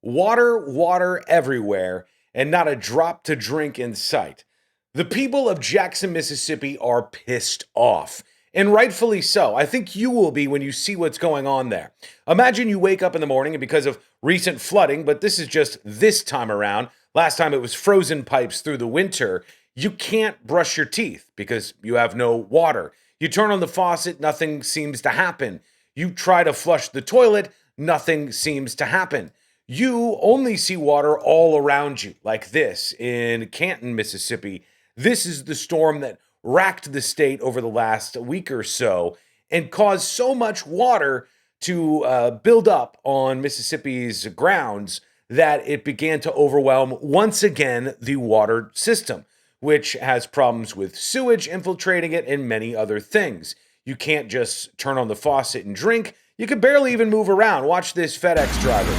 Water, water everywhere, and not a drop to drink in sight. The people of Jackson, Mississippi are pissed off. And rightfully so. I think you will be when you see what's going on there. Imagine you wake up in the morning and because of recent flooding, but this is just this time around, last time it was frozen pipes through the winter, you can't brush your teeth because you have no water. You turn on the faucet, nothing seems to happen. You try to flush the toilet, nothing seems to happen. You only see water all around you, like this in Canton, Mississippi. This is the storm that racked the state over the last week or so and caused so much water to build up on Mississippi's grounds that it began to overwhelm once again the water system, which has problems with sewage infiltrating it and many other things. You can't just turn on the faucet and drink. You can barely even move around. Watch this FedEx driver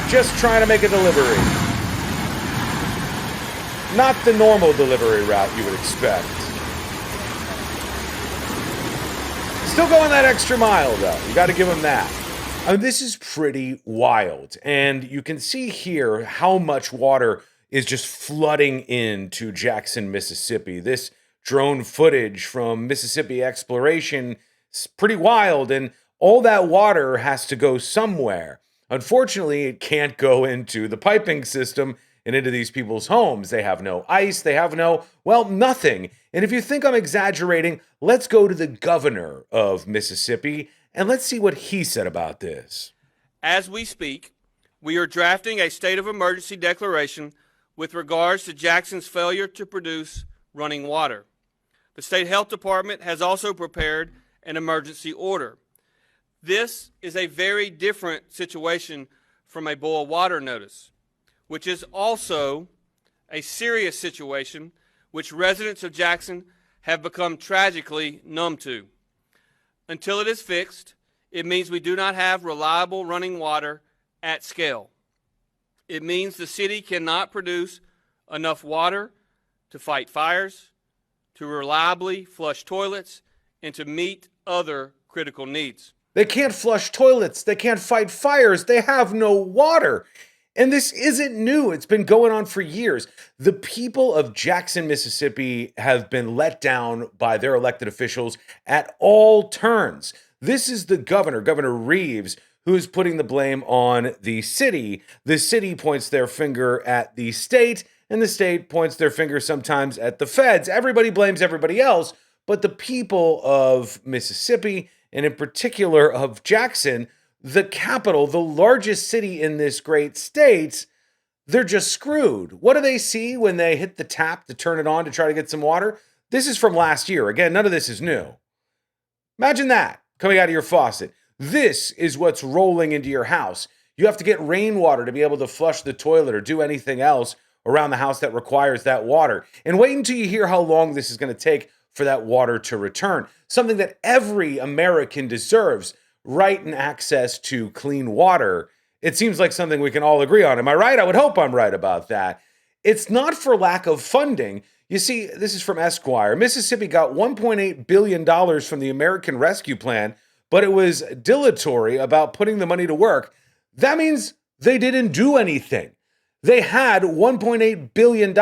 just trying to make a delivery. Not the normal delivery route you would expect. Still going that extra mile, though. You got to give him that. I mean, this is pretty wild. And you can see here how much water is just flooding into Jackson, Mississippi. This drone footage from Mississippi Exploration is pretty wild. And all that water has to go somewhere. Unfortunately, it can't go into the piping system and into these people's homes. They have no ice. They have no, well, nothing. And if you think I'm exaggerating, let's go to the governor of Mississippi and let's see what he said about this. As we speak, we are drafting a state of emergency declaration with regards to Jackson's failure to produce running water. The state health department has also prepared an emergency order. This is a very different situation from a boil water notice, which is also a serious situation which residents of Jackson have become tragically numb to. Until it is fixed, it means we do not have reliable running water at scale. It means the city cannot produce enough water to fight fires, to reliably flush toilets, and to meet other critical needs. They can't flush toilets. They can't fight fires. They have no water. And this isn't new. It's been going on for years. The people of Jackson, Mississippi have been let down by their elected officials at all turns. This is the governor, Governor Reeves, who's putting the blame on the city. The city points their finger at the state, and the state points their finger sometimes at the feds. Everybody blames everybody else, but the people of Mississippi, and in particular of Jackson, the capital, the largest city in this great state, they're just screwed. What do they see when they hit the tap to turn it on to try to get some water? This is from last year. Again, none of this is new. Imagine that coming out of your faucet. This is what's rolling into your house. You have to get rainwater to be able to flush the toilet or do anything else around the house that requires that water. And wait until you hear how long this is going to take for that water to return. Something that every American deserves, right and access to clean water. It seems like something we can all agree on. Am I right? I would hope I'm right about that. It's not for lack of funding. You see, this is from Esquire. Mississippi got $1.8 billion from the American Rescue Plan, but it was dilatory about putting the money to work. That means they didn't do anything. They had $1.8 billion,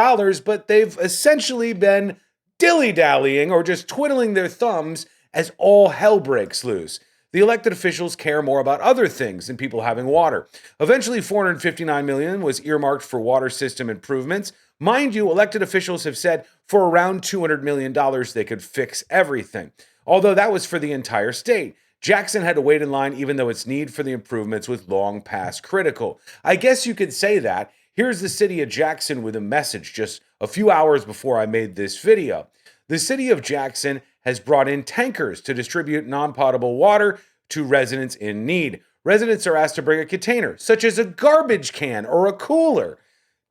but they've essentially been dilly-dallying or just twiddling their thumbs as all hell breaks loose. The elected officials care more about other things than people having water. Eventually, $459 million was earmarked for water system improvements. Mind you, elected officials have said for around $200 million they could fix everything, although that was for the entire state. Jackson had to wait in line even though its need for the improvements was long past critical. I guess you could say that. Here's the city of Jackson with a message just a few hours before I made this video. The city of Jackson has brought in tankers to distribute non-potable water to residents in need. Residents are asked to bring a container, such as a garbage can or a cooler.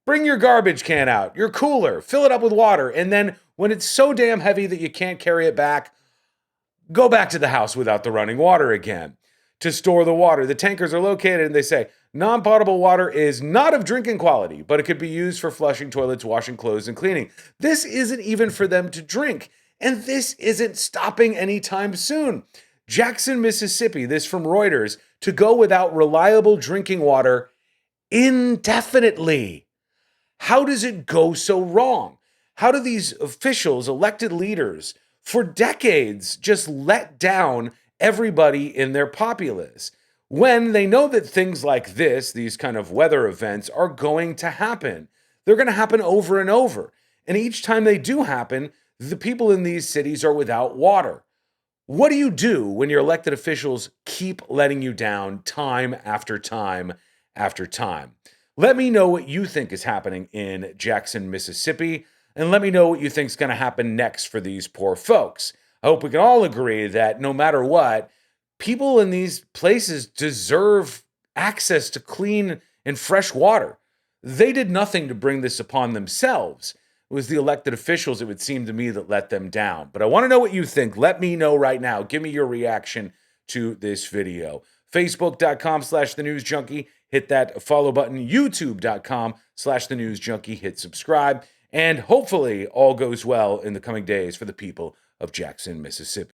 Bring your garbage can out, your cooler, fill it up with water, and then when it's so damn heavy that you can't carry it back, go back to the house without the running water again. To store the water, the tankers are located and they say, non-potable water is not of drinking quality, but it could be used for flushing toilets, washing clothes, and cleaning. This isn't even for them to drink. And this isn't stopping anytime soon. Jackson, Mississippi, this from Reuters, to go without reliable drinking water indefinitely. How does it go so wrong? How do these officials, elected leaders, for decades just let down everybody in their populace when they know that things like this, these kind of weather events, are going to happen? They're going to happen over and over. And each time they do happen, the people in these cities are without water. What do you do when your elected officials keep letting you down time after time after time? Let me know what you think is happening in Jackson, Mississippi, and let me know what you think is going to happen next for these poor folks. I hope we can all agree that no matter what, people in these places deserve access to clean and fresh water. They did nothing to bring this upon themselves. It was the elected officials, it would seem to me, that let them down. But I want to know what you think. Let me know right now. Give me your reaction to this video. Facebook.com/The News Junkie. Hit that follow button. YouTube.com/The News Junkie. Hit subscribe. And hopefully all goes well in the coming days for the people of Jackson, Mississippi.